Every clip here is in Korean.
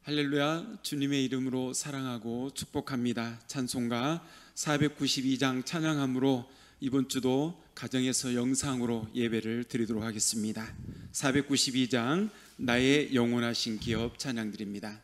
할렐루야. 주님의 이름으로 사랑하고 축복합니다. 찬송가 492장 찬양함으로 이번 주도 가정에서 영상으로 예배를 드리도록 하겠습니다. 492장 나의 영원하신 기업 찬양드립니다.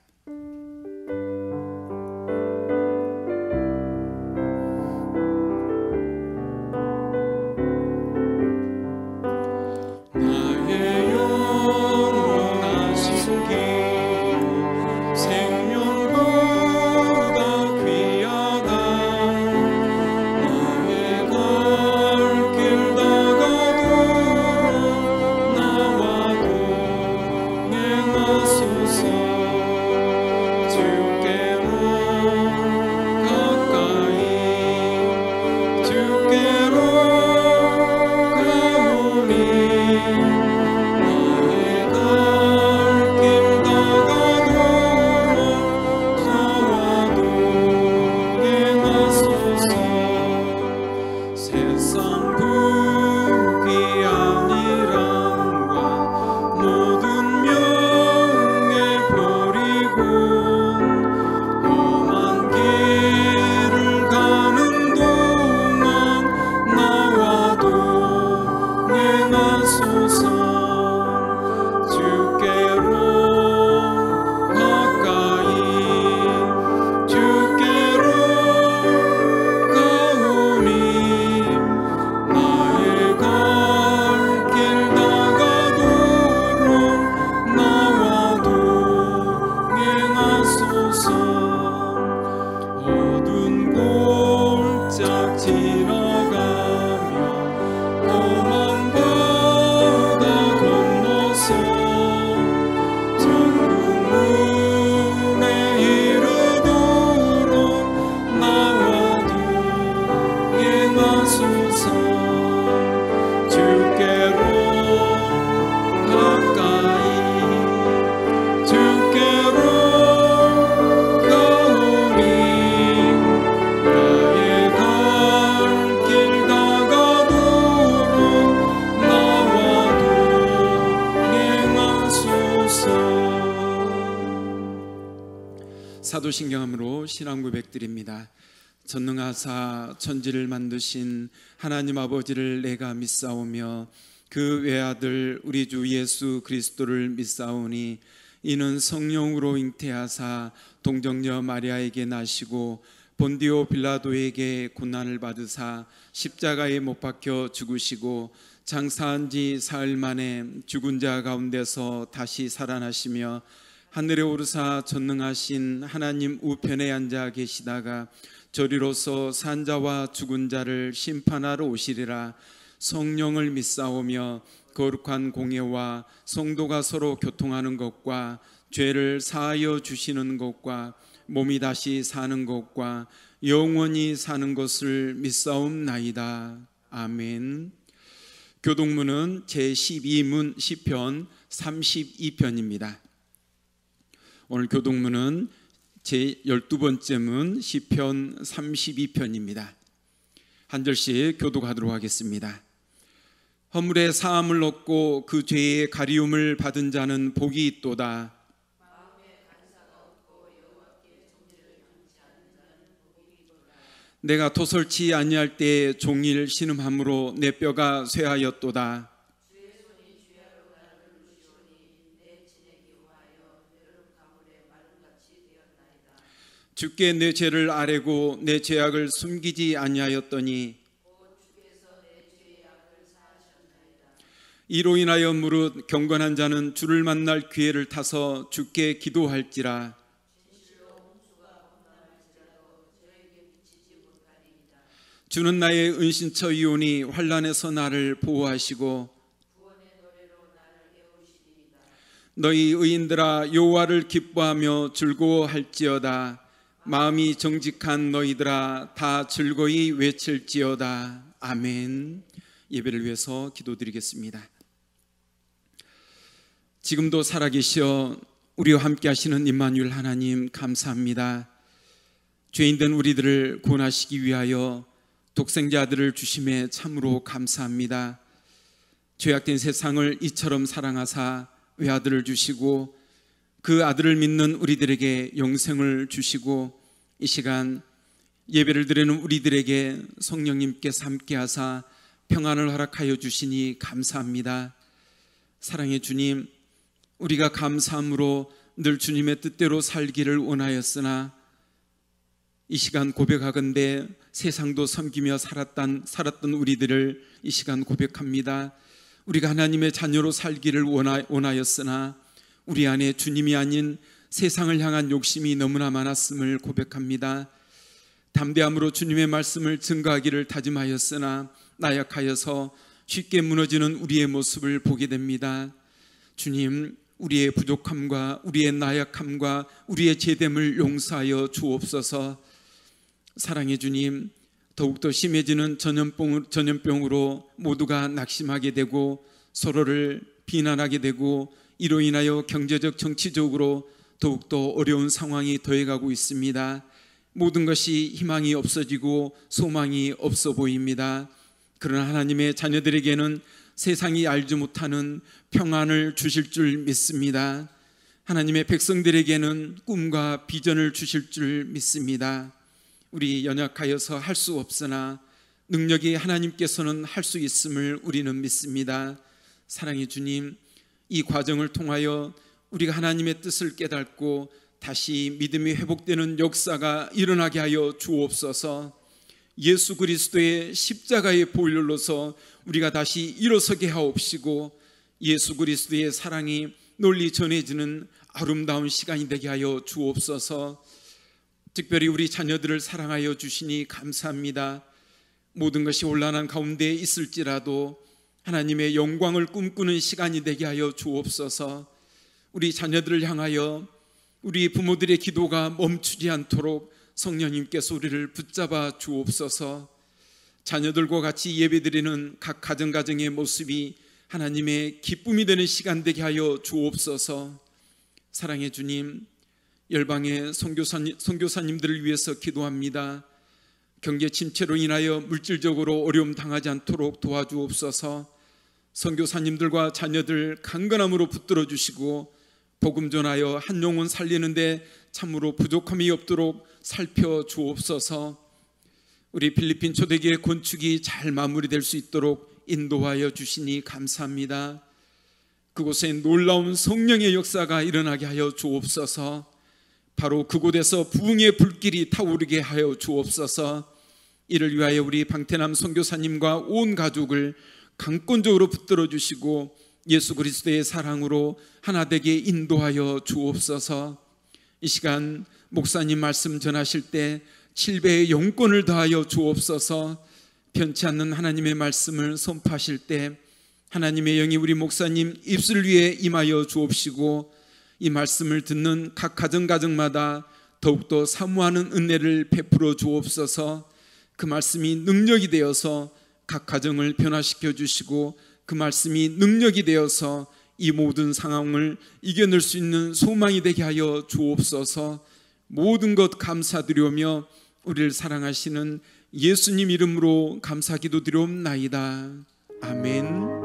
사도신경함으로 신앙 고백드립니다. 전능하사 천지를 만드신 하나님 아버지를 내가 믿사오며 그 외아들 우리 주 예수 그리스도를 믿사오니 이는 성령으로 잉태하사 동정녀 마리아에게 나시고 본디오 빌라도에게 고난을 받으사 십자가에 못 박혀 죽으시고 장사한 지 사흘 만에 죽은 자 가운데서 다시 살아나시며 하늘에 오르사 전능하신 하나님 우편에 앉아 계시다가 저리로서 산 자와 죽은 자를 심판하러 오시리라. 성령을 믿사오며 거룩한 공예와 성도가 서로 교통하는 것과 죄를 사하여 주시는 것과 몸이 다시 사는 것과 영원히 사는 것을 믿사옵나이다. 아멘. 교동문은 제12문 시편 32편입니다. 오늘 교동문은 제12번째 문 시편 32편입니다. 한 절씩 교독하도록 하겠습니다. 허물의 사함을 얻고 그 죄의 가리움을 받은 자는 복이 있도다. 내가 토설치 아니할 때에 종일 신음함으로 내 뼈가 쇠하였도다. 주께 내 죄를 아뢰고 내 죄악을 숨기지 아니하였더니 이로 인하여 무릇 경건한 자는 주를 만날 기회를 타서 주께 기도할지라. 주는 나의 은신처이오니 환난에서 나를 보호하시고 너희 의인들아 여호와를 기뻐하며 즐거워할지어다. 마음이 정직한 너희들아 다 즐거이 외칠지어다. 아멘. 예배를 위해서 기도드리겠습니다. 지금도 살아계시어 우리와 함께 하시는 임마누엘 하나님 감사합니다. 죄인된 우리들을 구원하시기 위하여 독생자 아들을 주심에 참으로 감사합니다. 죄악된 세상을 이처럼 사랑하사 외아들을 주시고 그 아들을 믿는 우리들에게 영생을 주시고 이 시간 예배를 드리는 우리들에게 성령님께서 함께하사 평안을 허락하여 주시니 감사합니다. 사랑의 주님, 우리가 감사함으로 늘 주님의 뜻대로 살기를 원하였으나 이 시간 고백하건대 세상도 섬기며 살았던 우리들을 이 시간 고백합니다. 우리가 하나님의 자녀로 살기를 원하였으나 우리 안에 주님이 아닌 세상을 향한 욕심이 너무나 많았음을 고백합니다. 담대함으로 주님의 말씀을 증거하기를 다짐하였으나 나약하여서 쉽게 무너지는 우리의 모습을 보게 됩니다. 주님, 우리의 부족함과 우리의 나약함과 우리의 죄됨을 용서하여 주옵소서. 사랑의 주님, 더욱더 심해지는 전염병으로 모두가 낙심하게 되고 서로를 비난하게 되고 이로 인하여 경제적 정치적으로 더욱더 어려운 상황이 더해가고 있습니다. 모든 것이 희망이 없어지고 소망이 없어 보입니다. 그러나 하나님의 자녀들에게는 세상이 알지 못하는 평안을 주실 줄 믿습니다. 하나님의 백성들에게는 꿈과 비전을 주실 줄 믿습니다. 우리 연약하여서 할 수 없으나 능력이 하나님께서는 할 수 있음을 우리는 믿습니다. 사랑의 주님, 이 과정을 통하여 우리가 하나님의 뜻을 깨닫고 다시 믿음이 회복되는 역사가 일어나게 하여 주옵소서. 예수 그리스도의 십자가의 보혈로서 우리가 다시 일어서게 하옵시고 예수 그리스도의 사랑이 널리 전해지는 아름다운 시간이 되게 하여 주옵소서. 특별히 우리 자녀들을 사랑하여 주시니 감사합니다. 모든 것이 혼란한 가운데 있을지라도 하나님의 영광을 꿈꾸는 시간이 되게 하여 주옵소서. 우리 자녀들을 향하여 우리 부모들의 기도가 멈추지 않도록 성령님께서 우리를 붙잡아 주옵소서. 자녀들과 같이 예배드리는 각 가정의 모습이 하나님의 기쁨이 되는 시간 되게 하여 주옵소서. 사랑의 주님, 열방의 선교사님들을 위해서 기도합니다. 경제 침체로 인하여 물질적으로 어려움 당하지 않도록 도와주옵소서. 선교사님들과 자녀들 강건함으로 붙들어 주시고 복음 전하여 한 영혼 살리는데 참으로 부족함이 없도록 살펴주옵소서. 우리 필리핀 초대교회 건축이 잘 마무리될 수 있도록 인도하여 주시니 감사합니다. 그곳에 놀라운 성령의 역사가 일어나게 하여 주옵소서. 바로 그곳에서 부흥의 불길이 타오르게 하여 주옵소서. 이를 위하여 우리 방태남 선교사님과 온 가족을 강권적으로 붙들어 주시고 예수 그리스도의 사랑으로 하나 되게 인도하여 주옵소서. 이 시간 목사님 말씀 전하실 때 7배의 영권을 더하여 주옵소서. 변치 않는 하나님의 말씀을 선포하실 때 하나님의 영이 우리 목사님 입술 위에 임하여 주옵시고 이 말씀을 듣는 각 가정마다 더욱더 사모하는 은혜를 베풀어 주옵소서. 그 말씀이 능력이 되어서 각 가정을 변화시켜 주시고 그 말씀이 능력이 되어서 이 모든 상황을 이겨낼 수 있는 소망이 되게 하여 주옵소서. 모든 것 감사드리오며 우리를 사랑하시는 예수님 이름으로 감사 기도드리옵나이다. 아멘.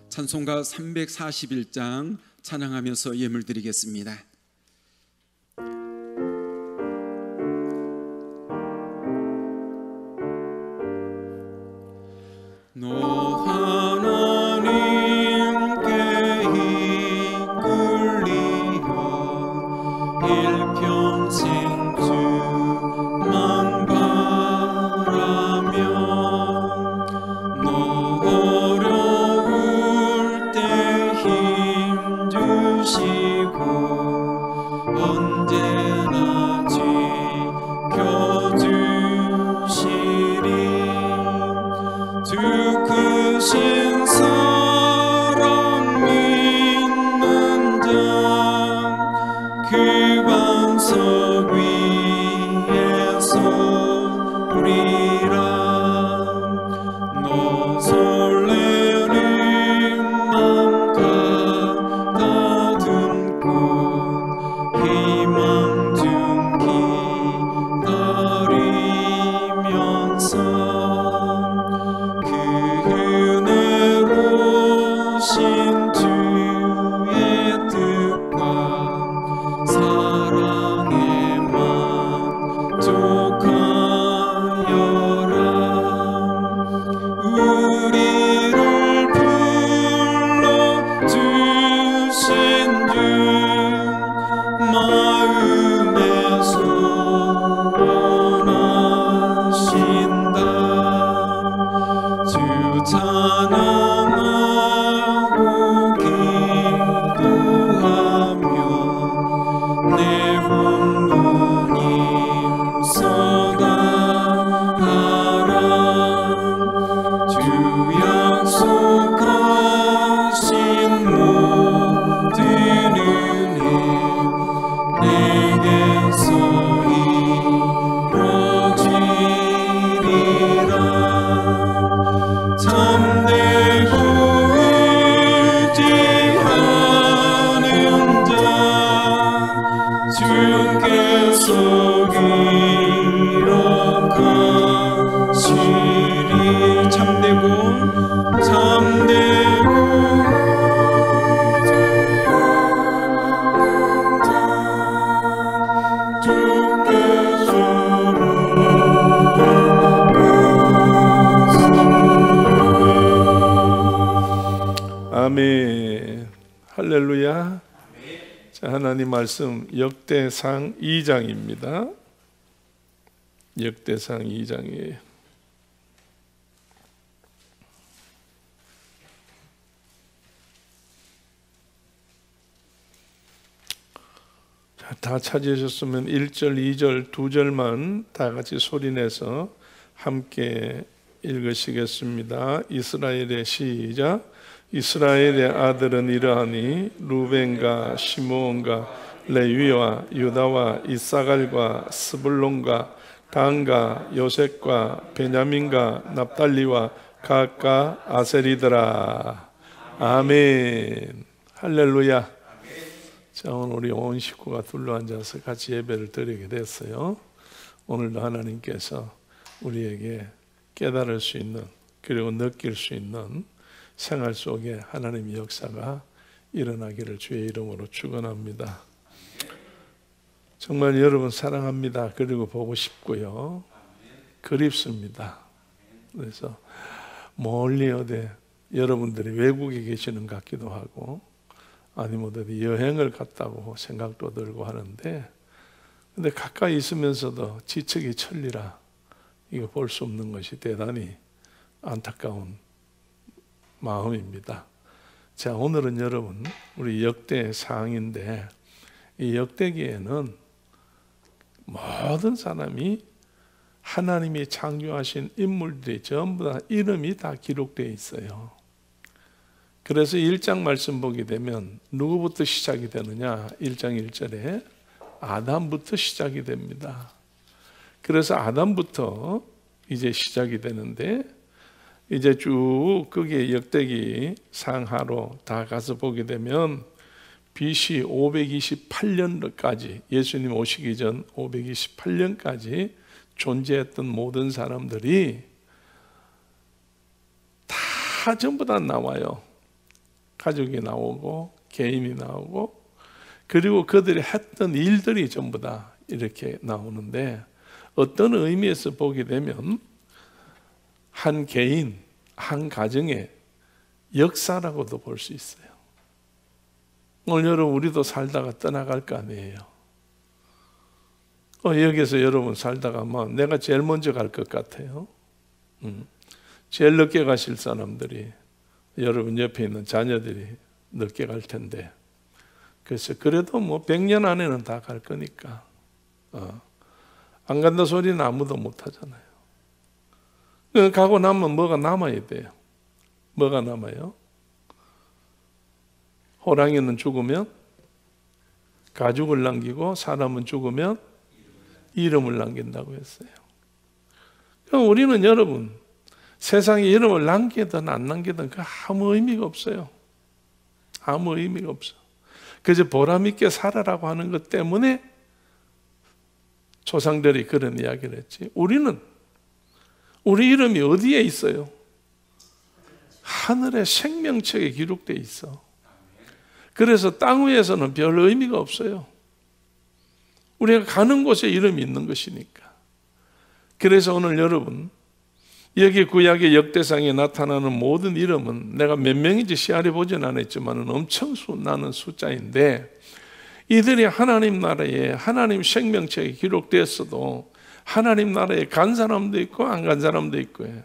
찬송가 341장 찬양하면서 예물 드리겠습니다. 너 하나님께 이끌리어 일평생 주만 바라며 너 어려울 때 힘 주시고 너 설레는 맘 가다듬고 희망 중 기다리면서 그 은혜로 신 주의 뜻과 사랑에 만족하여라. 우리를 불러주신 주 마음에서 원하신다. 주 찬양하고 기도하며 내 혼돈 힘써가라. 주 약속하신 모든 은혜 내게서 이루어지리라. 참되고 의지하는 자 주께서 기억하시리. 참되고 아멘. 할렐루야. 자, 하나님 말씀 역대상 2장입니다. 역대상 2장이에요. 자, 다 찾으셨으면 1절, 2절, 2절만 다 같이 소리내서 함께 읽으시겠습니다. 이스라엘의 시작. 이스라엘의 아들은 이러하니 루벤과 시므온과 레위와 유다와 이사갈과 스불론과 단과 요셉과 베냐민과 납달리와 갓과 아셀이더라. 아멘. 할렐루야. 자, 오늘 우리 온 식구가 둘러앉아서 같이 예배를 드리게 됐어요. 오늘도 하나님께서 우리에게 깨달을 수 있는, 그리고 느낄 수 있는 생활 속에 하나님의 역사가 일어나기를 주의 이름으로 축원합니다. 정말 여러분 사랑합니다. 그리고 보고 싶고요. 그립습니다. 그래서 멀리 어디 여러분들이 외국에 계시는 것 같기도 하고, 아니면 어디 여행을 갔다고 생각도 들고 하는데, 근데 가까이 있으면서도 지척이 천리라 이거 볼 수 없는 것이 대단히 안타까운 마음입니다. 자, 오늘은 여러분 우리 역대상인데, 이 역대기에는 모든 사람이 하나님이 창조하신 인물들이 전부 다 이름이 다 기록되어 있어요. 그래서 1장 말씀 보게 되면 누구부터 시작이 되느냐? 1장 1절에 아담부터 시작이 됩니다. 그래서 아담부터 이제 시작이 되는데, 이제 쭉 거기에 역대기 상하로 다 가서 보게 되면 BC 528년까지, 예수님 오시기 전 528년까지 존재했던 모든 사람들이 다 전부 다 나와요. 가족이 나오고 개인이 나오고, 그리고 그들이 했던 일들이 전부 다 이렇게 나오는데, 어떤 의미에서 보게 되면 한 개인, 한 가정의 역사라고도 볼 수 있어요. 오늘 여러분 우리도 살다가 떠나갈 거 아니에요. 여기서 여러분 살다가 내가 제일 먼저 갈 것 같아요. 제일 늦게 가실 사람들이 여러분 옆에 있는 자녀들이 늦게 갈 텐데, 그래서 그래도 100년 안에는 다 갈 거니까 안 간다 소리는 아무도 못 하잖아요. 가고 나면 뭐가 남아야 돼요. 뭐가 남아요? 호랑이는 죽으면 가죽을 남기고, 사람은 죽으면 이름을 남긴다고 했어요. 우리는 여러분, 세상에 이름을 남기든 안 남기든 그 아무 의미가 없어요. 아무 의미가 없어. 그저 보람 있게 살아라고 하는 것 때문에 조상들이 그런 이야기를 했지. 우리는 우리 이름이 어디에 있어요? 하늘의 생명책에 기록되어 있어. 그래서 땅 위에서는 별 의미가 없어요. 우리가 가는 곳에 이름이 있는 것이니까. 그래서 오늘 여러분, 여기 구약의 역대상에 나타나는 모든 이름은 내가 몇 명인지 시알해 보진 않았지만 엄청 수많은 숫자인데, 이들이 하나님 나라에, 하나님 생명책에 기록되었어도 하나님 나라에 간 사람도 있고 안 간 사람도 있고 해요.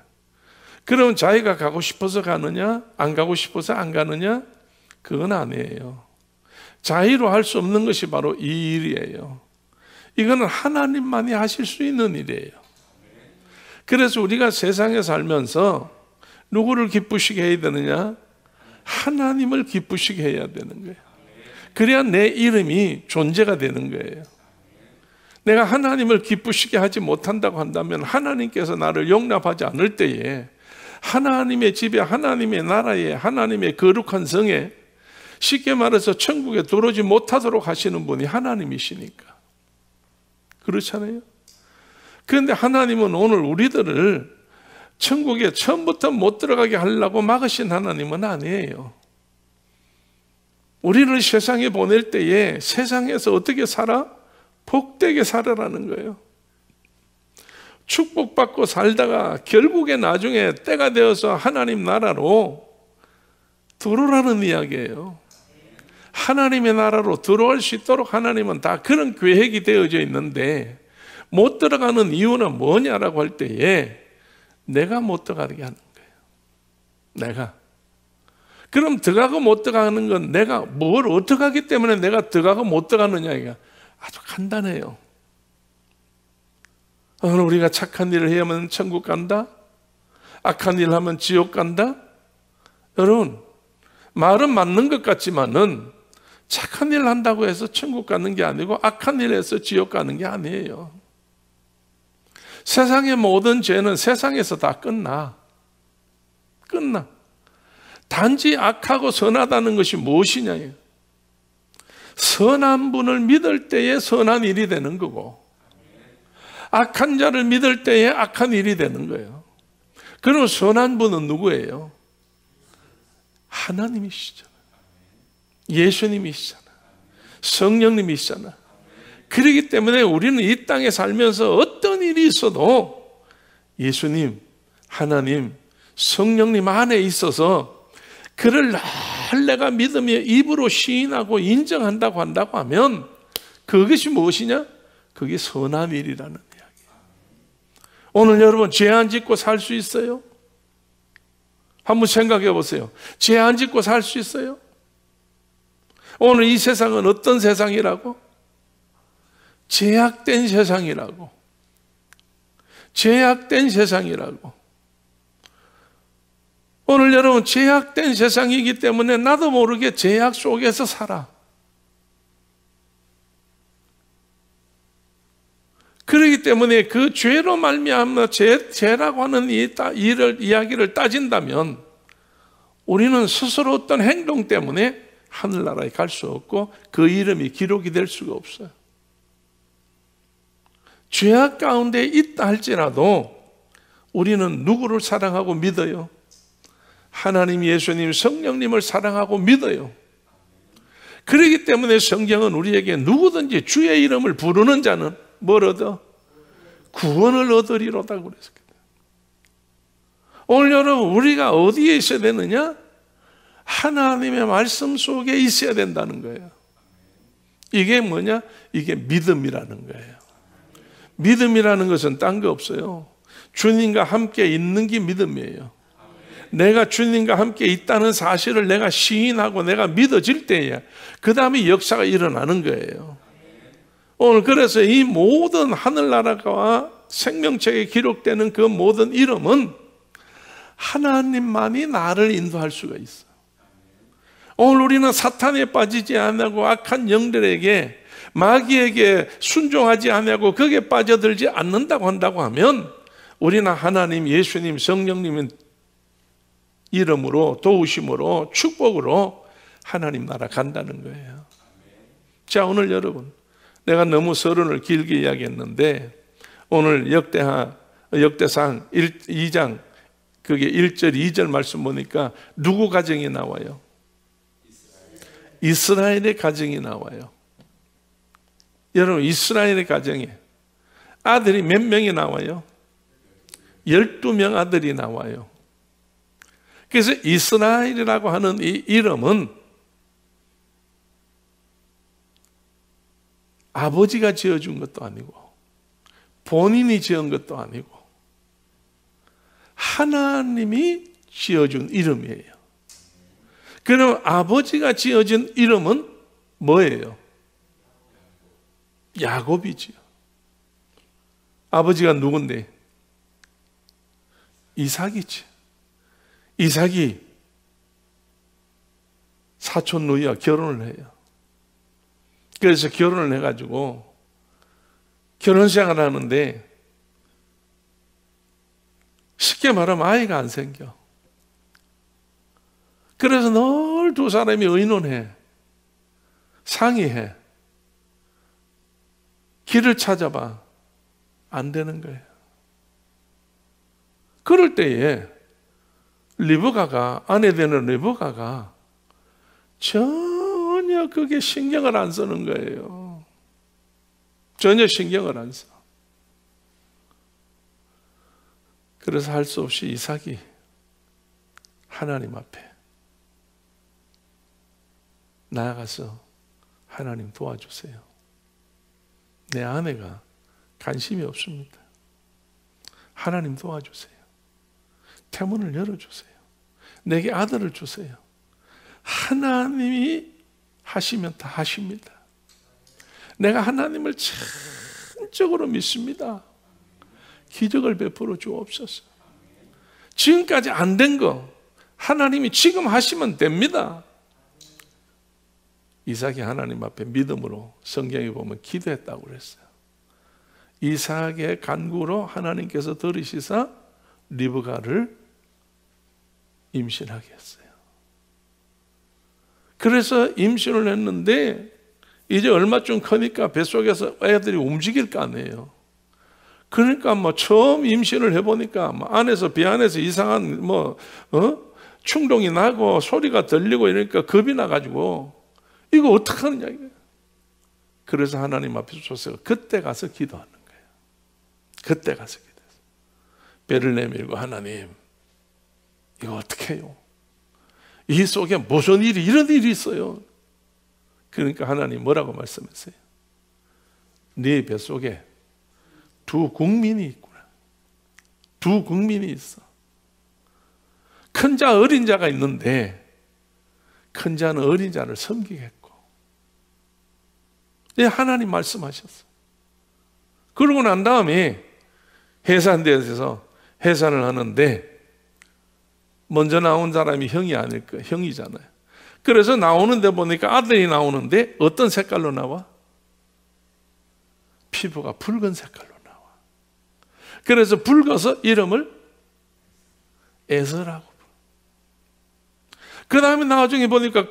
그럼 자기가 가고 싶어서 가느냐, 안 가고 싶어서 안 가느냐? 그건 아니에요. 자의로 할 수 없는 것이 바로 이 일이에요. 이거는 하나님만이 하실 수 있는 일이에요. 그래서 우리가 세상에 살면서 누구를 기쁘시게 해야 되느냐? 하나님을 기쁘시게 해야 되는 거예요. 그래야 내 이름이 존재가 되는 거예요. 내가 하나님을 기쁘시게 하지 못한다고 한다면 하나님께서 나를 용납하지 않을 때에 하나님의 집에, 하나님의 나라에, 하나님의 거룩한 성에, 쉽게 말해서 천국에 들어오지 못하도록 하시는 분이 하나님이시니까. 그렇잖아요. 그런데 하나님은 오늘 우리들을 천국에 처음부터 못 들어가게 하려고 막으신 하나님은 아니에요. 우리를 세상에 보낼 때에 세상에서 어떻게 살아? 복되게 살아라는 거예요. 축복받고 살다가 결국에 나중에 때가 되어서 하나님 나라로 들어오라는 이야기예요. 하나님의 나라로 들어올 수 있도록 하나님은 다 그런 계획이 되어져 있는데, 못 들어가는 이유는 뭐냐라고 할 때에 내가 못 들어가게 하는 거예요. 내가. 그럼 들어가고 못 들어가는 건 내가 뭘 어떻게 하기 때문에 내가 들어가고 못 들어가느냐, 이게 아주 간단해요. 오늘 우리가 착한 일을 해야만 천국 간다? 악한 일을 하면 지옥 간다? 여러분, 말은 맞는 것 같지만은 착한 일을 한다고 해서 천국 가는 게 아니고 악한 일을 해서 지옥 가는 게 아니에요. 세상의 모든 죄는 세상에서 다 끝나. 단지 악하고 선하다는 것이 무엇이냐요? 선한 분을 믿을 때에 선한 일이 되는 거고, 악한 자를 믿을 때에 악한 일이 되는 거예요. 그럼 선한 분은 누구예요? 하나님이시잖아요. 예수님이시잖아요. 성령님이시잖아요. 그렇기 때문에 우리는 이 땅에 살면서 어떤 일이 있어도 예수님, 하나님, 성령님 안에 있어서 그를 늘 내가 믿으며 입으로 시인하고 인정한다고 한다고 하면 그것이 무엇이냐? 그게 선한 일이라는 이야기예요. 오늘 여러분 죄 안 짓고 살 수 있어요? 한번 생각해 보세요. 죄 안 짓고 살 수 있어요? 오늘 이 세상은 어떤 세상이라고? 죄악된 세상이라고. 죄악된 세상이라고. 오늘 여러분 죄악된 세상이기 때문에 나도 모르게 죄악 속에서 살아. 그렇기 때문에 그 죄로 말미암아 죄라고 하는 이야기를 따진다면 우리는 스스로 어떤 행동 때문에 하늘나라에 갈 수 없고 그 이름이 기록이 될 수가 없어요. 죄악 가운데 있다 할지라도 우리는 누구를 사랑하고 믿어요? 하나님, 예수님, 성령님을 사랑하고 믿어요. 그렇기 때문에 성경은 우리에게 누구든지 주의 이름을 부르는 자는 뭘 얻어? 구원을 얻으리로다 그랬어요. 오늘 여러분 우리가 어디에 있어야 되느냐? 하나님의 말씀 속에 있어야 된다는 거예요. 이게 뭐냐? 이게 믿음이라는 거예요. 믿음이라는 것은 딴 거 없어요. 주님과 함께 있는 게 믿음이에요. 내가 주님과 함께 있다는 사실을 내가 시인하고 내가 믿어질 때에 그 다음에 역사가 일어나는 거예요. 오늘 그래서 이 모든 하늘나라와 생명책에 기록되는 그 모든 이름은 하나님만이 나를 인도할 수가 있어. 오늘 우리는 사탄에 빠지지 않고 악한 영들에게, 마귀에게 순종하지 않고 거기에 빠져들지 않는다고 한다고 하면 우리는 하나님, 예수님, 성령님의 이름으로, 도우심으로, 축복으로 하나님 나라 간다는 거예요. 자, 오늘 여러분, 내가 너무 서론을 길게 이야기했는데 오늘 역대상 2장 그게 1절 2절 말씀 보니까 누구 가정이 나와요? 이스라엘의 가정이 나와요. 여러분, 이스라엘의 가정에 아들이 몇 명이 나와요? 12명 아들이 나와요. 그래서 이스라엘이라고 하는 이 이름은 아버지가 지어준 것도 아니고 본인이 지은 것도 아니고 하나님이 지어준 이름이에요. 그럼 아버지가 지어준 이름은 뭐예요? 야곱이지요. 아버지가 누군데? 이삭이지. 이삭이 사촌 누이와 결혼을 해요. 그래서 결혼을 해가지고 결혼 생활을 하는데 쉽게 말하면 아이가 안 생겨. 그래서 늘 두 사람이 의논해, 상의해, 길을 찾아봐. 안 되는 거예요. 그럴 때에 리브가가, 아내 되는 리브가가 전혀 그게 신경을 안 쓰는 거예요. 전혀 신경을 안 써. 그래서 할 수 없이 이삭이 하나님 앞에 나아가서 하나님 도와주세요. 내 아내가 관심이 없습니다. 하나님 도와주세요. 태문을 열어주세요. 내게 아들을 주세요. 하나님이 하시면 다 하십니다. 내가 하나님을 전적으로 믿습니다. 기적을 베풀어 주옵소서. 지금까지 안 된 거 하나님이 지금 하시면 됩니다. 이삭이 하나님 앞에 믿음으로, 성경에 보면 기도했다고 그랬어요. 이삭의 간구로 하나님께서 들으시사 리브가를 임신하게 했어요. 그래서 임신을 했는데 이제 얼마쯤 크니까 뱃속에서 애들이 움직일 거 아니에요. 그러니까 뭐 처음 임신을 해보니까 안에서 배 안에서 이상한 충동이 나고 소리가 들리고 이러니까 겁이 나가지고 이거 어떡하느냐 이거예요. 그래서 하나님 앞에서 조세가 그때 가서 기도하는 거예요. 그때 가서 기도했어요. 배를 내밀고 하나님 이거 어떻게 해요? 이 속에 무슨 일이 이런 일이 있어요. 그러니까 하나님 뭐라고 말씀했어요? 네 뱃속에 두 국민이 있구나. 두 국민이 있어. 큰 자 어린 자가 있는데 큰 자는 어린 자를 섬기겠고. 예, 하나님 말씀하셨어. 그러고 난 다음에 해산대에서 해산을 하는데 먼저 나온 사람이 형이 아닐 거예요. 형이잖아요. 그래서 나오는데 보니까 아들이 나오는데 어떤 색깔로 나와? 피부가 붉은 색깔로 나와. 그래서 붉어서 이름을 에서라고. 그 다음에 나중에 보니까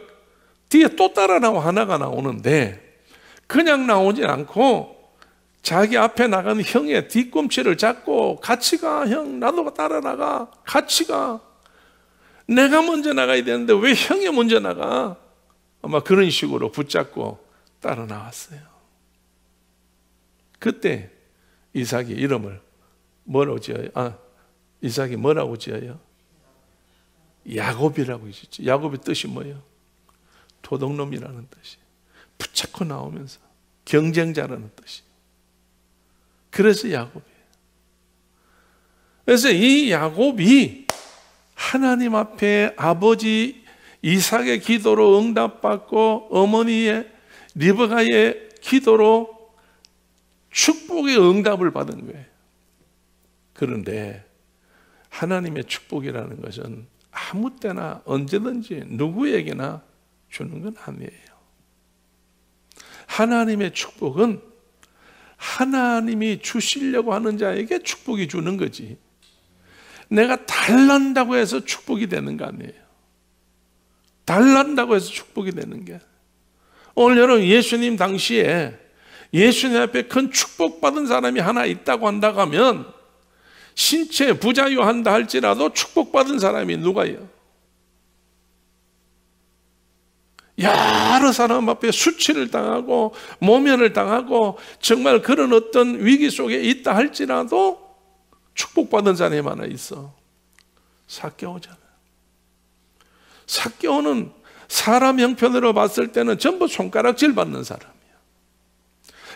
뒤에 또 따라 하나가 나오는데 그냥 나오지 않고 자기 앞에 나가는 형의 뒤꿈치를 잡고 같이 가, 형, 나도 따라 나가, 같이 가. 내가 먼저 나가야 되는데 왜 형이 먼저 나가? 아마 그런 식으로 붙잡고 따라 나왔어요. 그때 이삭이 이름을 뭐라고 지어요? 이삭이 뭐라고 지어요? 야곱이라고 지었죠. 야곱의 뜻이 뭐예요? 도둑놈이라는 뜻이. 붙잡고 나오면서 경쟁자라는 뜻이. 그래서 야곱이에요. 그래서 이 야곱이 하나님 앞에 아버지 이삭의 기도로 응답받고 어머니의 리브가의 기도로 축복의 응답을 받은 거예요. 그런데 하나님의 축복이라는 것은 아무 때나 언제든지 누구에게나 주는 건 아니에요. 하나님의 축복은 하나님이 주시려고 하는 자에게 축복이 주는 거지. 내가 달란다고 해서 축복이 되는 거 아니에요. 달란다고 해서 축복이 되는 게. 오늘 여러분 예수님 당시에 예수님 앞에 큰 축복받은 사람이 하나 있다고 한다고 하면 신체 부자유한다 할지라도 축복받은 사람이 누가요? 여러 사람 앞에 수치를 당하고 모면을 당하고 정말 그런 어떤 위기 속에 있다 할지라도 축복받은 사람이 하나 있어. 삭개오잖아요. 삭개오는 사람 형편으로 봤을 때는 전부 손가락질 받는 사람이야.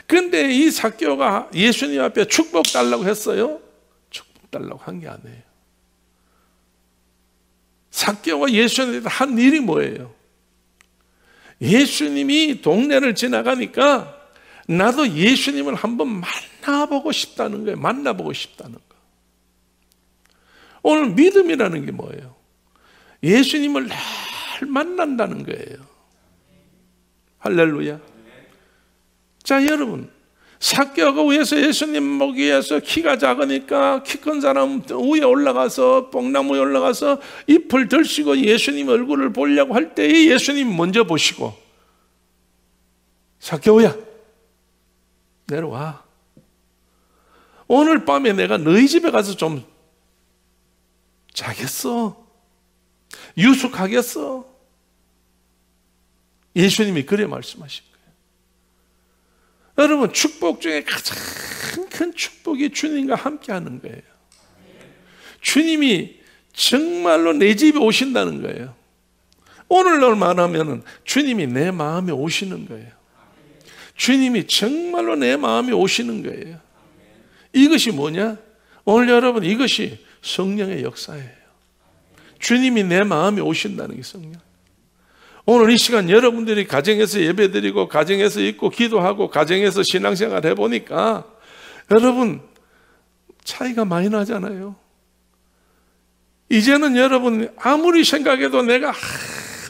그런데 이 삭개오가 예수님 앞에 축복 달라고 했어요? 축복 달라고 한 게 아니에요. 삭개오가 예수님한테 한 일이 뭐예요? 예수님이 동네를 지나가니까 나도 예수님을 한번 만나보고 싶다는 거예요. 만나보고 싶다는 거. 오늘 믿음이라는 게 뭐예요? 예수님을 날 만난다는 거예요. 할렐루야. 자, 여러분, 삭개오가 위에서 예수님 보기 위해서 키가 작으니까 키 큰 사람 위에 올라가서 뽕나무에 올라가서 잎을 들시고 예수님 얼굴을 보려고 할 때에 예수님 먼저 보시고 삭개오야 내려와. 오늘 밤에 내가 너희 집에 가서 좀 자겠어. 유숙하겠어. 예수님이 그래 말씀하신 거예요. 여러분 축복 중에 가장 큰 축복이 주님과 함께 하는 거예요. 주님이 정말로 내 집에 오신다는 거예요. 오늘날 말하면 주님이 내 마음에 오시는 거예요. 주님이 정말로 내 마음에 오시는 거예요. 이것이 뭐냐? 오늘 여러분 이것이 성령의 역사예요. 주님이 내 마음에 오신다는 게 성령. 오늘 이 시간 여러분들이 가정에서 예배드리고 가정에서 있고 기도하고 가정에서 신앙생활 해보니까 여러분 차이가 많이 나잖아요. 이제는 여러분 아무리 생각해도 내가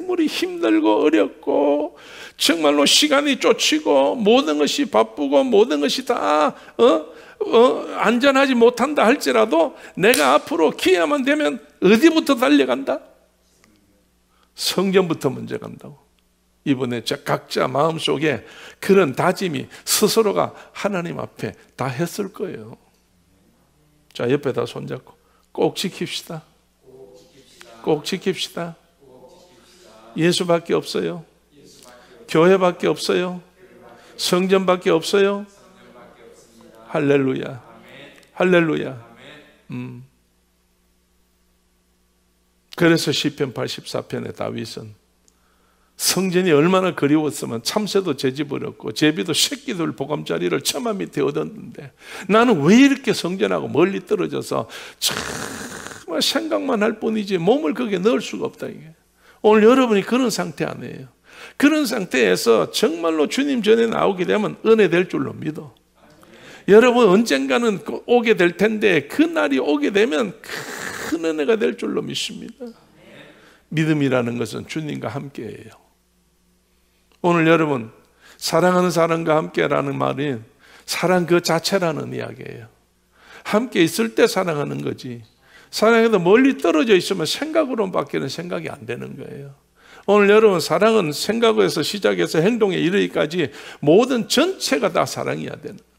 아무리 힘들고 어렵고 정말로 시간이 쫓이고 모든 것이 바쁘고 모든 것이 다 안전하지 못한다 할지라도 내가 앞으로 기회만 되면 어디부터 달려간다? 성전부터 먼저 간다고. 이번에 각자 마음속에 그런 다짐이 스스로가 하나님 앞에 다 했을 거예요. 자, 옆에다 손잡고 꼭 지킵시다. 꼭 지킵시다. 예수밖에 없어요. 교회밖에 없어요. 성전밖에 없어요. 할렐루야. 할렐루야. 그래서 시편 84편의 다윗은 성전이 얼마나 그리웠으면 참새도 제 집을 얻고 제비도 새끼들 보금자리를 처마 밑에 얻었는데 나는 왜 이렇게 성전하고 멀리 떨어져서 정말 생각만 할 뿐이지 몸을 거기에 넣을 수가 없다. 이게. 오늘 여러분이 그런 상태 아니에요. 그런 상태에서 정말로 주님 전에 나오게 되면 은혜 될 줄로 믿어. 여러분 언젠가는 오게 될 텐데 그 날이 오게 되면 큰 은혜가 될 줄로 믿습니다. 믿음이라는 것은 주님과 함께예요. 오늘 여러분 사랑하는 사람과 함께라는 말이 사랑 그 자체라는 이야기예요. 함께 있을 때 사랑하는 거지 사랑해도 멀리 떨어져 있으면 생각으로 밖에는 생각이 안 되는 거예요. 오늘 여러분 사랑은 생각에서 시작해서 행동에 이르기까지 모든 전체가 다 사랑이어야 되는 거예요.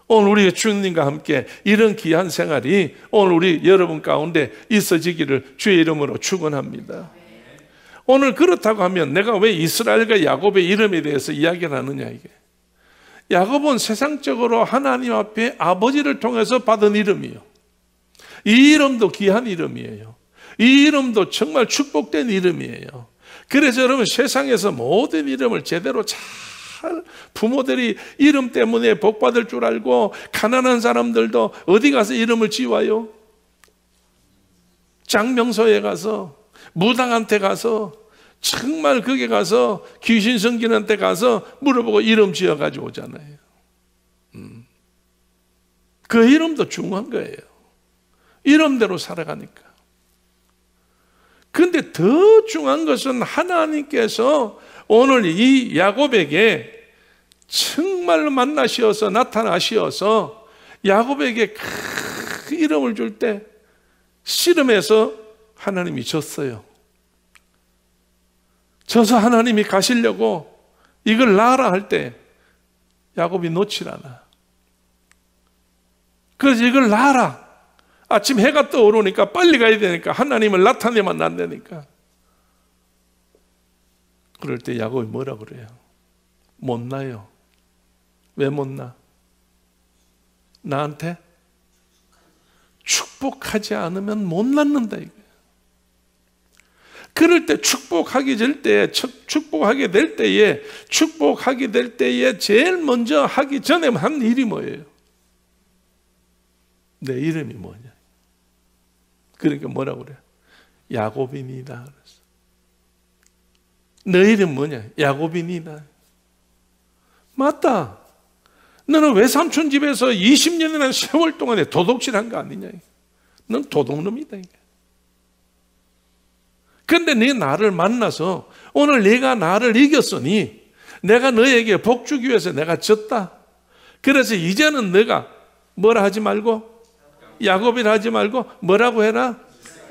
오늘 우리 주님과 함께 이런 귀한 생활이 오늘 우리 여러분 가운데 있어지기를 주의 이름으로 축원합니다. 오늘 그렇다고 하면 내가 왜 이스라엘과 야곱의 이름에 대해서 이야기를 하느냐 이게. 야곱은 세상적으로 하나님 앞에 아버지를 통해서 받은 이름이에요. 이 이름도 귀한 이름이에요. 이 이름도 정말 축복된 이름이에요. 그래서 여러분 세상에서 모든 이름을 제대로 잘 부모들이 이름 때문에 복 받을 줄 알고 가난한 사람들도 어디 가서 이름을 지워요? 장명소에 가서 무당한테 가서 정말 거기 가서 귀신 성기한테 가서 물어보고 이름 지어가지고 오잖아요. 그 이름도 중요한 거예요. 이름대로 살아가니까. 그런데 더 중요한 것은 하나님께서 오늘 이 야곱에게 정말로 만나시어서 나타나시어서 야곱에게 큰 이름을 줄 때 씨름해서 하나님이 졌어요. 져서 하나님이 가시려고 이걸 낳아라 할 때 야곱이 놓질 않아. 그래서 이걸 낳아라. 아침 해가 떠오르니까 빨리 가야 되니까, 하나님을 나타내면 안 되니까. 그럴 때 야곱이 뭐라 그래요? 못 나요. 왜 못 나? 나한테 축복하지 않으면 못 낳는다 이거예요. 그럴 때 축복하게 될 때에 제일 먼저 하기 전에 한 일이 뭐예요? 내 이름이 뭐냐? 그러니까 뭐라고 그래? 야곱이니다. 그랬어. 너 이름 뭐냐? 야곱이니다. 맞다. 너는 외삼촌 집에서 20년이라는 세월 동안에 도둑질한 거 아니냐? 넌 도둑놈이다. 그런데 네 나를 만나서 오늘 네가 나를 이겼으니 내가 너에게 복 주기 위해서 내가 졌다. 그래서 이제는 너가 뭐라 하지 말고, 야곱이라 하지 말고 뭐라고 해라?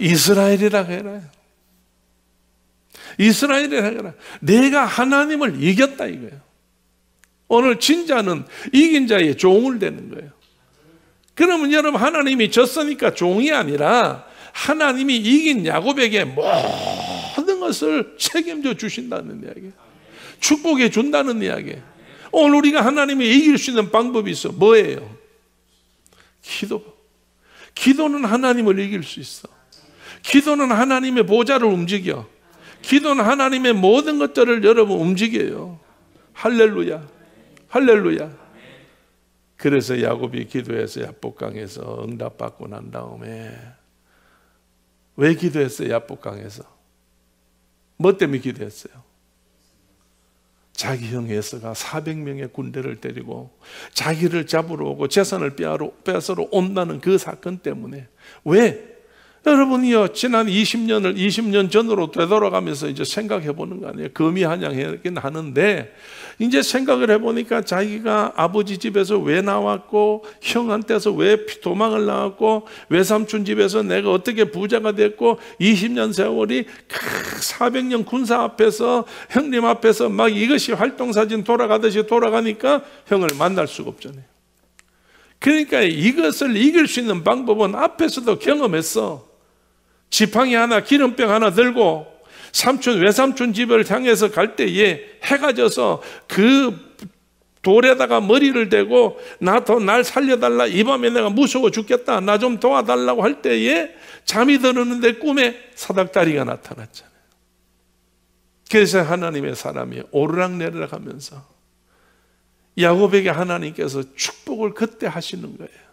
이스라엘이라 해라. 이스라엘이라 해라. 내가 하나님을 이겼다 이거예요. 오늘 진짜는 이긴 자의 종을 되는 거예요. 그러면 여러분, 하나님이 졌으니까 종이 아니라 하나님이 이긴 야곱에게 모든 것을 책임져 주신다는 이야기예요. 축복해 준다는 이야기예요. 오늘 우리가 하나님이 이길 수 있는 방법이 있어. 뭐예요? 기도는 하나님을 이길 수 있어. 기도는 하나님의 보좌를 움직여. 기도는 하나님의 모든 것들을 여러분 움직여요. 할렐루야. 할렐루야. 그래서 야곱이 기도해서 야복강에서 응답받고 난 다음에, 왜 기도했어요? 야복강에서 뭐 때문에 기도했어요? 자기 형 에서가 400명의 군대를 데리고 자기를 잡으러 오고 재산을 빼앗으러 온다는 그 사건 때문에. 왜? 여러분이요, 지난 20년 전으로 되돌아가면서 이제 생각해 보는 거 아니에요? 거미한양하긴 하는데, 이제 생각을 해보니까 자기가 아버지 집에서 왜 나왔고, 형한테서 왜 도망을 나왔고, 외삼촌 집에서 내가 어떻게 부자가 됐고, 20년 세월이 400년 군사 앞에서, 형님 앞에서 막 이것이 활동사진 돌아가듯이 돌아가니까 형을 만날 수가 없잖아요. 그러니까 이것을 이길 수 있는 방법은 앞에서도 경험했어. 지팡이 하나, 기름병 하나 들고 외삼촌 집을 향해서 갈 때에 해가 져서 그 돌에다가 머리를 대고 날 살려달라, 이 밤에 내가 무서워 죽겠다, 나 좀 도와달라고 할 때에 잠이 들었는데 꿈에 사닥다리가 나타났잖아요. 그래서 하나님의 사람이 오르락내리락 하면서 야곱에게 하나님께서 축복을 그때 하시는 거예요.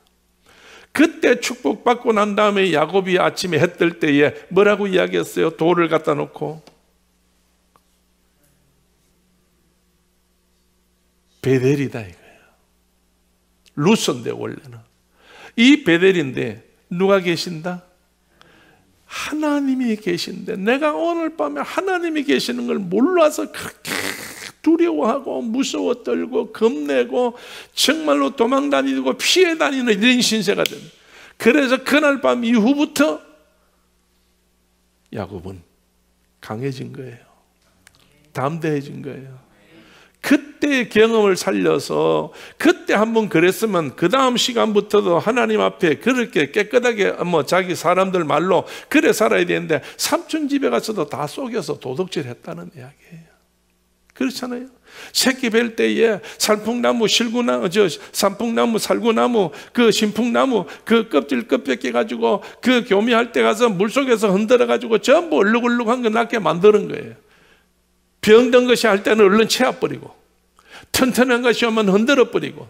그때 축복받고 난 다음에 야곱이 아침에 해 뜰 때에 뭐라고 이야기했어요? 돌을 갖다 놓고 베델이다 이거예요. 루스인데 원래는 이 베델인데 누가 계신다? 하나님이 계신데, 내가 오늘 밤에 하나님이 계시는 걸 몰라서 그렇게 두려워하고 무서워 떨고 겁내고 정말로 도망 다니고 피해 다니는 이런 신세가 됩니다. 그래서 그날 밤 이후부터 야곱은 강해진 거예요. 담대해진 거예요. 그때의 경험을 살려서, 그때 한번 그랬으면 그 다음 시간부터도 하나님 앞에 그렇게 깨끗하게 자기 사람들 말로 그래 살아야 되는데, 삼촌 집에 가서도 다 속여서 도둑질 했다는 이야기예요. 그렇잖아요. 새끼 뵐 때에 살풍나무, 산풍나무, 살구나무, 그 신풍나무, 그 껍질 뺏겨 가지고 그 교미할 때 가서 물속에서 흔들어 가지고 전부 얼룩얼룩한 거 낳게 만드는 거예요. 병든 것이 할 때는 얼른 채워버리고, 튼튼한 것이 오면 흔들어버리고.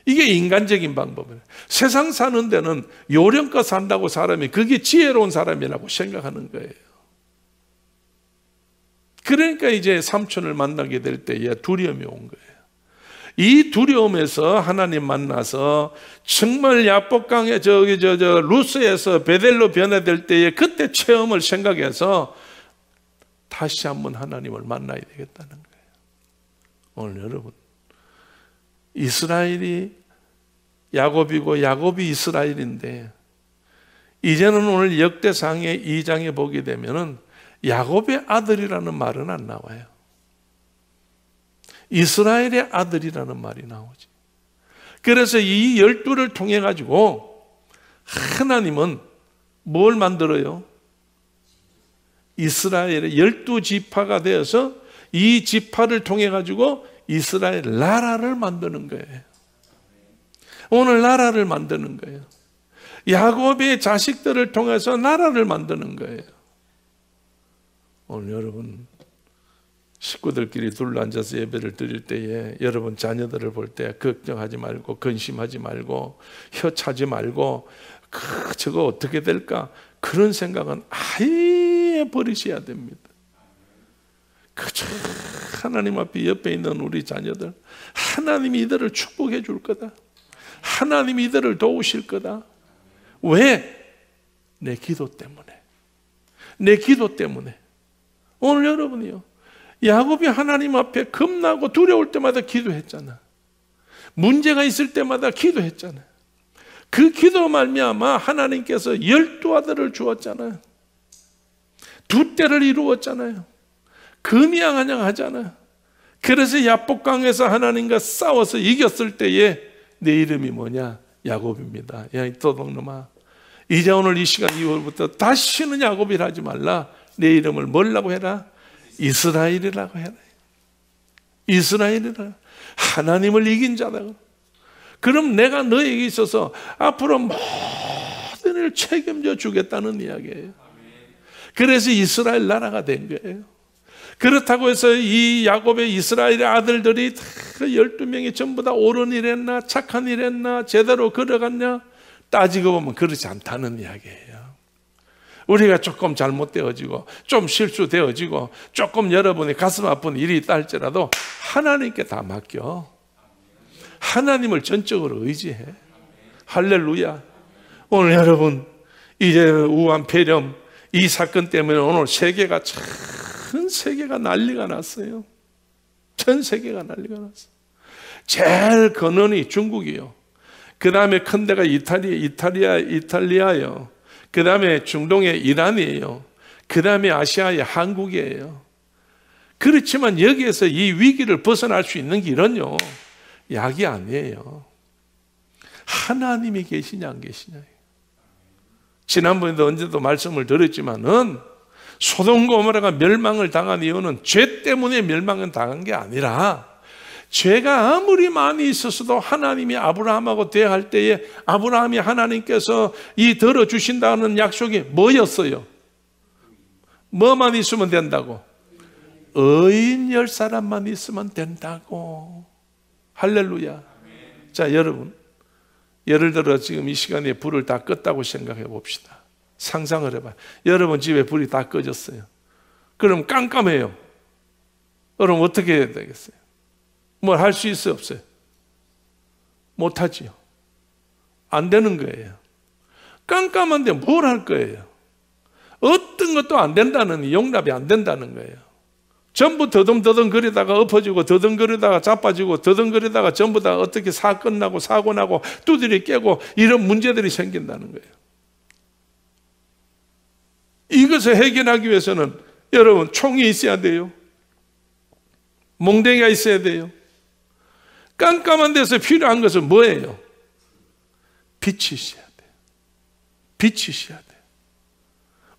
이게 인간적인 방법이에요. 세상 사는 데는 요령껏 산다고 사람이, 그게 지혜로운 사람이라고 생각하는 거예요. 그러니까 이제 삼촌을 만나게 될 때에 두려움이 온 거예요. 이 두려움에서 하나님 만나서 정말 야복강에 루스에서 베델로 변화될 때에 그때 체험을 생각해서 다시 한번 하나님을 만나야 되겠다는 거예요. 오늘 여러분, 이스라엘이 야곱이고 야곱이 이스라엘인데, 이제는 오늘 역대상의 2장에 보게 되면은 야곱의 아들이라는 말은 안 나와요. 이스라엘의 아들이라는 말이 나오지. 그래서 이 12를 통해 가지고 하나님은 뭘 만들어요? 이스라엘의 12지파가 되어서 이 지파를 통해 가지고 이스라엘 나라를 만드는 거예요. 오늘 나라를 만드는 거예요. 야곱의 자식들을 통해서 나라를 만드는 거예요. 오늘 여러분 식구들끼리 둘러앉아서 예배를 드릴 때에 여러분 자녀들을 볼 때 걱정하지 말고 근심하지 말고 혀차지 말고 저거 어떻게 될까 그런 생각은 아예 버리셔야 됩니다. 그저 하나님 앞에 옆에 있는 우리 자녀들, 하나님이 이들을 축복해 줄 거다. 하나님이 이들을 도우실 거다. 왜? 내 기도 때문에. 내 기도 때문에. 오늘 여러분이요, 야곱이 하나님 앞에 겁나고 두려울 때마다 기도했잖아. 문제가 있을 때마다 기도했잖아. 그 기도 말미암아 하나님께서 12아들을 주었잖아요. 2때를 이루었잖아요. 금이양한양하잖아요. 그래서 야복강에서 하나님과 싸워서 이겼을 때에 내 이름이 뭐냐? 야곱입니다. 야, 이 도둑놈아, 이제 오늘 이 시간 이후부터 다시는 야곱이라 하지 말라. 내 이름을 뭐라고 해라? 이스라엘이라고 해라. 이스라엘이라. 하나님을 이긴 자다. 그럼 내가 너에게 있어서 앞으로 모든 일을 책임져 주겠다는 이야기예요. 그래서 이스라엘 나라가 된 거예요. 그렇다고 해서 이 야곱의 이스라엘의 아들들이 12명이 전부 다 옳은 일 했나 착한 일 했나 제대로 걸어갔냐 따지고 보면 그렇지 않다는 이야기예요. 우리가 조금 잘못되어지고 좀 실수되어지고 조금 여러분이 가슴 아픈 일이 있다 할지라도 하나님께 다 맡겨. 하나님을 전적으로 의지해. 할렐루야. 오늘 여러분 이제 우한 폐렴 이 사건 때문에 오늘 세계가 전 세계가 난리가 났어요. 전 세계가 난리가 났어요. 제일 근원이 중국이요. 그 다음에 큰 데가 이탈리아요. 그 다음에 중동의 이란이에요. 그 다음에 아시아의 한국이에요. 그렇지만 여기에서 이 위기를 벗어날 수 있는 길은요, 약이 아니에요. 하나님이 계시냐 안 계시냐. 지난번에도 언제도 말씀을 드렸지만은 소돔 고모라가 멸망을 당한 이유는 죄 때문에 멸망을 당한 게 아니라 죄가 아무리 많이 있었어도 하나님이 아브라함하고 대화할 때에 아브라함이 하나님께서 이 들어주신다는 약속이 뭐였어요? 뭐만 있으면 된다고? 의인 10사람만 있으면 된다고. 할렐루야. 자, 여러분, 예를 들어 지금 이 시간에 불을 다 껐다고 생각해 봅시다. 상상을 해봐요. 여러분 집에 불이 다 꺼졌어요. 그럼 깜깜해요. 그럼 어떻게 해야 되겠어요? 뭘 할 수 있어요? 없어요? 못하지요. 안 되는 거예요. 깜깜한데 뭘 할 거예요? 어떤 것도 안 된다는, 용납이 안 된다는 거예요. 전부 더듬더듬거리다가 엎어지고 더듬거리다가 자빠지고 더듬거리다가 전부 다 어떻게 사건 나고 사고 나고 두드리 깨고 이런 문제들이 생긴다는 거예요. 이것을 해결하기 위해서는 여러분 총이 있어야 돼요. 몽둥이가 있어야 돼요. 깜깜한 데서 필요한 것은 뭐예요? 빛이 있어야 돼요. 빛이 있어야 돼요.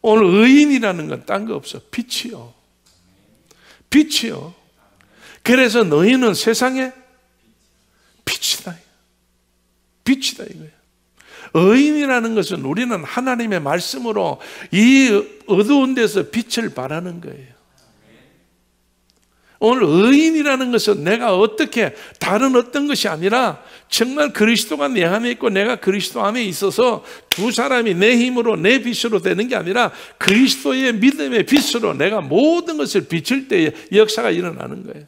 오늘 의인이라는 건 딴 거 없어. 빛이요. 빛이요. 그래서 너희는 세상에 빛이다. 빛이다 이거예요. 의인이라는 것은 우리는 하나님의 말씀으로 이 어두운 데서 빛을 발하는 거예요. 오늘 의인이라는 것은 내가 어떻게 다른 어떤 것이 아니라 정말 그리스도가 내 안에 있고 내가 그리스도 안에 있어서 두 사람이 내 힘으로 내 빛으로 되는 게 아니라 그리스도의 믿음의 빛으로 내가 모든 것을 비칠 때에 역사가 일어나는 거예요.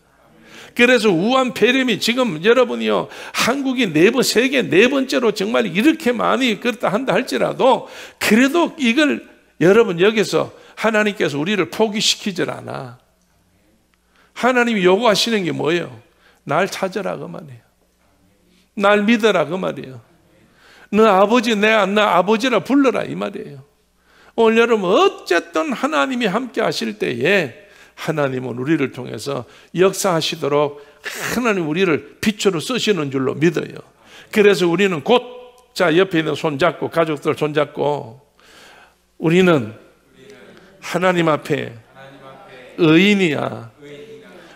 그래서 우한 폐렴이 지금 여러분이요, 한국이 세계 4번째로 정말 이렇게 많이 그렇다 한다 할지라도 그래도 이걸 여러분 여기서 하나님께서 우리를 포기시키질 않아. 하나님이 요구하시는 게 뭐예요? 날 찾으라 그만 해요. 날 믿어라 그 말이에요. 너 아버지 내 아버지라 불러라 이 말이에요. 오늘 여러분 어쨌든 하나님이 함께 하실 때에 하나님은 우리를 통해서 역사하시도록 하나님 우리를 빛으로 쓰시는 줄로 믿어요. 그래서 우리는 곧 자 옆에 있는 손잡고 가족들 손잡고 우리는 하나님 앞에 의인이야.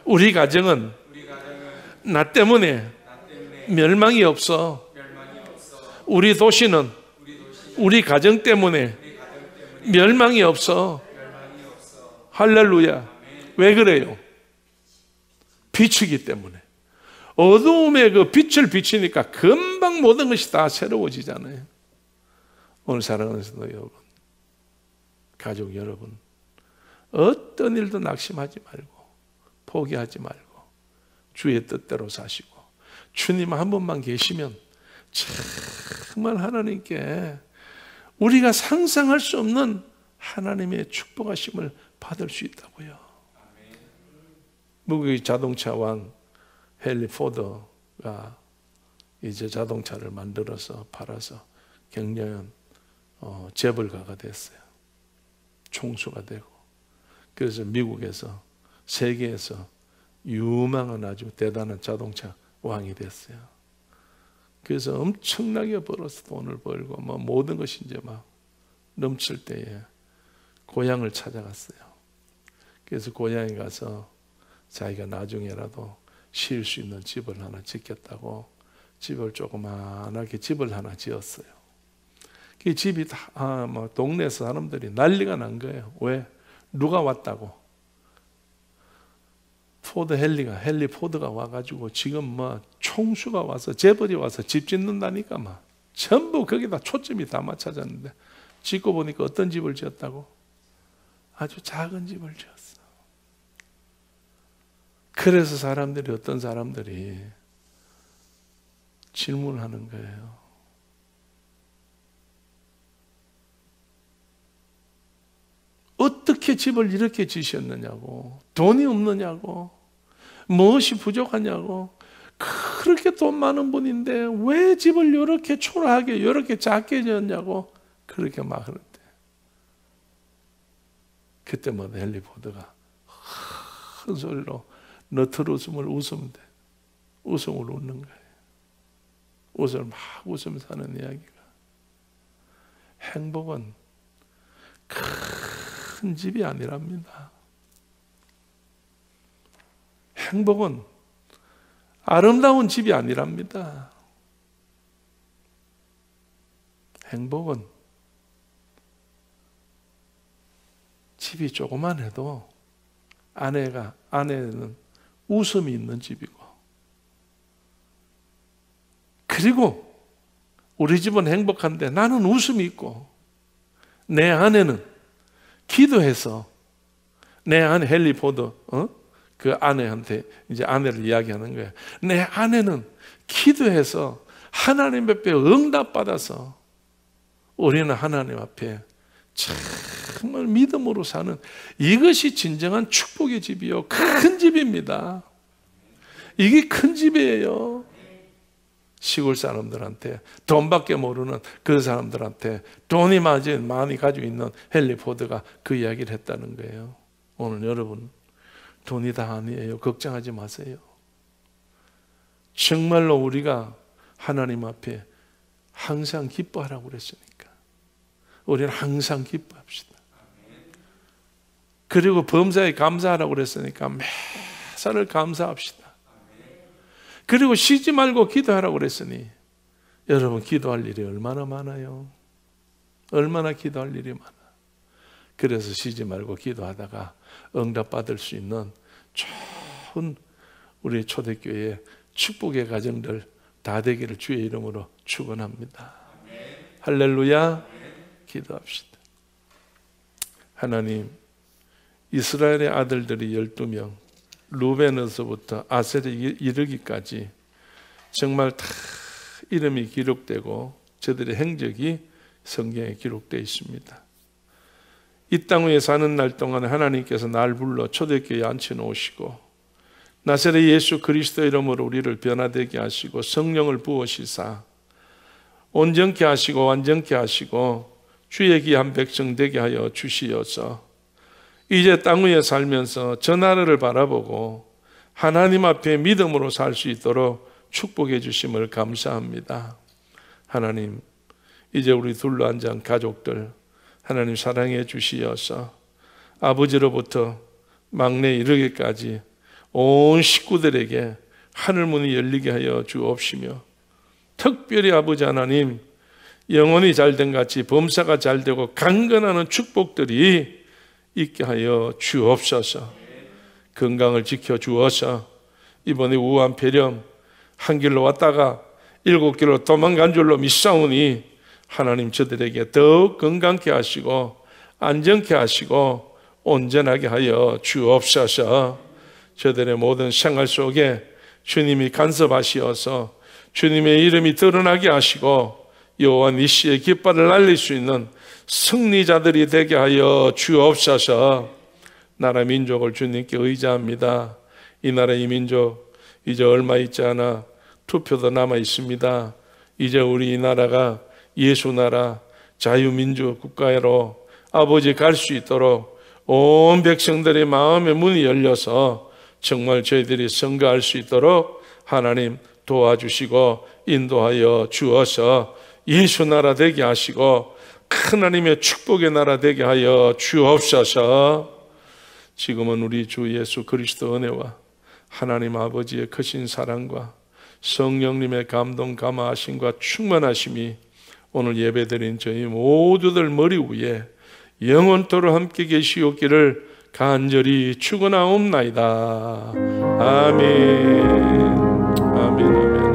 우리 가정은 나 때문에 멸망이 없어. 우리 도시는 우리 가정 때문에 멸망이 없어. 할렐루야. 왜 그래요? 빛이기 때문에. 어두움에 그 빛을 비치니까 금방 모든 것이 다 새로워지잖아요. 오늘 사랑하는 성도 여러분, 가족 여러분, 어떤 일도 낙심하지 말고 포기하지 말고 주의 뜻대로 사시고 주님 한 분만 계시면 정말 하나님께 우리가 상상할 수 없는 하나님의 축복하심을 받을 수 있다고요. 미국의 자동차 왕 헨리 포드가 이제 자동차를 만들어서 팔아서 경영한 재벌가가 됐어요. 총수가 되고. 그래서 미국에서 세계에서 유망한 아주 대단한 자동차 왕이 됐어요. 그래서 엄청나게 벌어서 돈을 벌고 뭐 모든 것이 이제 막 넘칠 때에 고향을 찾아갔어요. 그래서 고향에 가서 자기가 나중에라도 쉴 수 있는 집을 하나 짓겠다고 집을 조그만하게 집을 하나 지었어요. 그 집이 다 뭐 동네 사람들이 난리가 난 거예요. 왜? 누가 왔다고? 헨리 포드가 와가지고 지금 뭐 총수가 와서 재벌이 와서 집 짓는다니까 막 전부 거기다 초점이 다 맞춰졌는데 짓고 보니까 어떤 집을 지었다고? 아주 작은 집을 지었어. 그래서 어떤 사람들이 질문을 하는 거예요. 어떻게 집을 이렇게 지셨느냐고, 돈이 없느냐고, 무엇이 부족하냐고, 그렇게 돈 많은 분인데 왜 집을 이렇게 초라하게 이렇게 작게 지었냐고 그렇게 막 하는데 그때마다 헨리 포드가 큰 소리로 너틀 웃음을 웃으면 돼. 웃음을 웃는 거예요. 웃음을 막 웃으면서 하는 이야기가 행복은 큰 집이 아니랍니다. 행복은 아름다운 집이 아니랍니다. 행복은 집이 조그만 해도 안에는 웃음이 있는 집이고, 그리고 우리 집은 행복한데 나는 웃음이 있고, 내 아내는 기도해서 내 아내 헨리 포드 그 아내한테 이제 아내를 이야기하는 거예요. 내 아내는 기도해서 하나님 앞에 응답받아서 우리는 하나님 앞에 정말 믿음으로 사는, 이것이 진정한 축복의 집이요, 큰 집입니다. 이게 큰 집이에요. 시골 사람들한테, 돈밖에 모르는 그 사람들한테 돈이 많이 가지고 있는 헨리 포드가 그 이야기를 했다는 거예요. 오늘 여러분, 돈이 다 아니에요. 걱정하지 마세요. 정말로 우리가 하나님 앞에 항상 기뻐하라고 그랬으니까 우리는 항상 기뻐합시다. 그리고 범사에 감사하라고 그랬으니까 매사를 감사합시다. 그리고 쉬지 말고 기도하라고 그랬으니 여러분, 기도할 일이 얼마나 많아요. 얼마나 기도할 일이 많아. 그래서 쉬지 말고 기도하다가 응답받을 수 있는 좋은 우리 초대교회의 축복의 가정들 다 되기를 주의 이름으로 축원합니다. 할렐루야. 기도합시다. 하나님, 이스라엘의 아들들이 12명, 루벤에서부터 아셀에 이르기까지 정말 다 이름이 기록되고 저들의 행적이 성경에 기록되어 있습니다. 이 땅 위에 사는 날 동안 하나님께서 날 불러 초대교회에 앉혀놓으시고 나사렛 예수 그리스도 이름으로 우리를 변화되게 하시고 성령을 부으시사 온전케 하시고 완전케 하시고 주의 귀한 백성 되게 하여 주시어서 이제 땅 위에 살면서 저 나라를 바라보고 하나님 앞에 믿음으로 살 수 있도록 축복해 주심을 감사합니다. 하나님, 이제 우리 둘러앉은 가족들 하나님 사랑해 주시어서 아버지로부터 막내 이르기까지 온 식구들에게 하늘문이 열리게 하여 주옵시며 특별히 아버지 하나님 영혼이 잘된 같이 범사가 잘되고 강건하는 축복들이 있게 하여 주옵소서. 건강을 지켜주어서 이번에 우한 폐렴 한 길로 왔다가 7길로 도망간 줄로 믿사오니 하나님 저들에게 더욱 건강케 하시고 안전케 하시고 온전하게 하여 주옵소서. 저들의 모든 생활 속에 주님이 간섭하시어서 주님의 이름이 드러나게 하시고 여호와 니시의 깃발을 날릴 수 있는 승리자들이 되게 하여 주옵소서. 나라 민족을 주님께 의지합니다. 이 나라 이 민족 이제 얼마 있지 않아 투표도 남아 있습니다. 이제 우리 이 나라가 예수 나라 자유민주 국가로 아버지 갈 수 있도록 온 백성들의 마음의 문이 열려서 정말 저희들이 선거할 수 있도록 하나님 도와주시고 인도하여 주어서 예수 나라 되게 하시고 하나님의 축복의 나라 되게 하여 주옵소서. 지금은 우리 주 예수 그리스도 은혜와 하나님 아버지의 크신 사랑과 성령님의 감동 감화하심과 충만하심이 오늘 예배드린 저희 모두들 머리 위에 영원토록 함께 계시옵기를 간절히 축원하옵나이다. 아멘. 아멘. 아멘.